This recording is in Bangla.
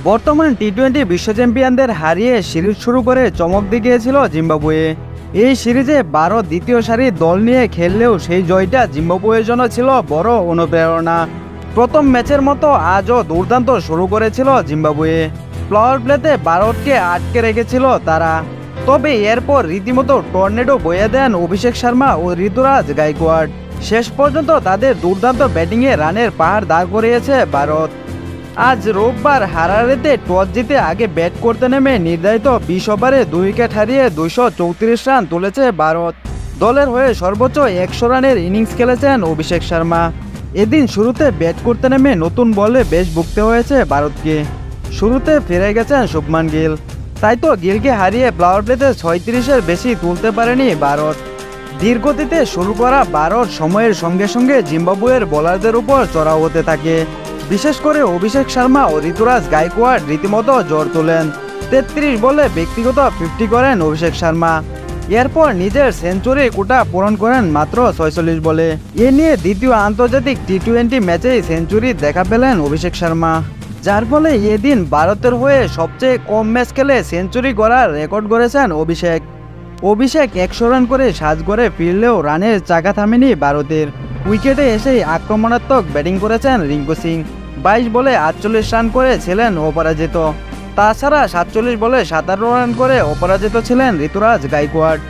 বর্তমান টি-20 বিশ্ব চ্যাম্পিয়নদের হারিয়ে সিরিজ শুরু করে চমক দেখিয়েছিল জিম্বাবুয়ে। এই সিরিজে ভারত দ্বিতীয় সারির দল নিয়ে খেললেও সেই জয়টা জিম্বাবুয়ের জন্য ছিল বড় অনুপ্রেরণা। প্রথম ম্যাচের মতো আজও দুর্দান্ত শুরু করেছিল জিম্বাবুয়ে। পাওয়ার প্লেতে ভারতকে আটকে রেখেছিল তারা, তবে এরপর রীতিমতো টর্নেডো বয়ে দেন অভিষেক শর্মা ও ঋতুরাজ গায়কোয়াড়। শেষ পর্যন্ত তাদের দুর্দান্ত ব্যাটিংয়ে রানের পাহাড় দাঁড় করিয়েছে ভারত। আজ রোববার হারারেতে টস জিতে আগে ব্যাট করতে নেমে নির্ধারিত 20 ওভারে 2 উইকেট হারিয়ে 234 রান তুলেছে ভারত। দলের হয়ে সর্বোচ্চ 100 রানের ইনিংস খেলেছেন অভিষেক শর্মা। এদিন শুরুতে ব্যাট করতে নেমে নতুন বলে বেশ ভুগতে হয়েছে ভারতকে। শুরুতে ফিরে গেছেন শুভমান গিল, তাই তো গিলকে হারিয়ে পাওয়ার প্লেতে 36-এর বেশি তুলতে পারেনি ভারত। ধীরগতিতে শুরু করা ভারত সময়ের সঙ্গে সঙ্গে জিম্বাবুয়ের বোলারদের উপর চড়াও হতে থাকে। বিশেষ করে অভিষেক শর্মা ও ঋতুরাজ গায়কোয়াড় রীতিমতো জোর তোলেন। 33 বলে ব্যক্তিগত 50 করেন অভিষেক শর্মা। এরপর নিজের সেঞ্চুরি কোটা পূরণ করেন মাত্র 46 বলে। এ নিয়ে দ্বিতীয় আন্তর্জাতিক টি-20 ম্যাচেই সেঞ্চুরি দেখা পেলেন অভিষেক শর্মা, যার ফলে এদিন ভারতের হয়ে সবচেয়ে কম ম্যাচ খেলে সেঞ্চুরি করার রেকর্ড গড়েছেন অভিষেক। 100 রান করে সাজঘরে ফিরলেও রানের চাকা থামেনি ভারতের। উইকেটে এসেই আক্রমণাত্মক ব্যাটিং করেছেন রিঙ্কু সিং। 22 বলে 48 রান করে ছিলেন অপরাজিত। তাছাড়া 47 বলে 57 রান করে অপরাজিত ছিলেন ঋতুরাজ গায়কোয়াড়।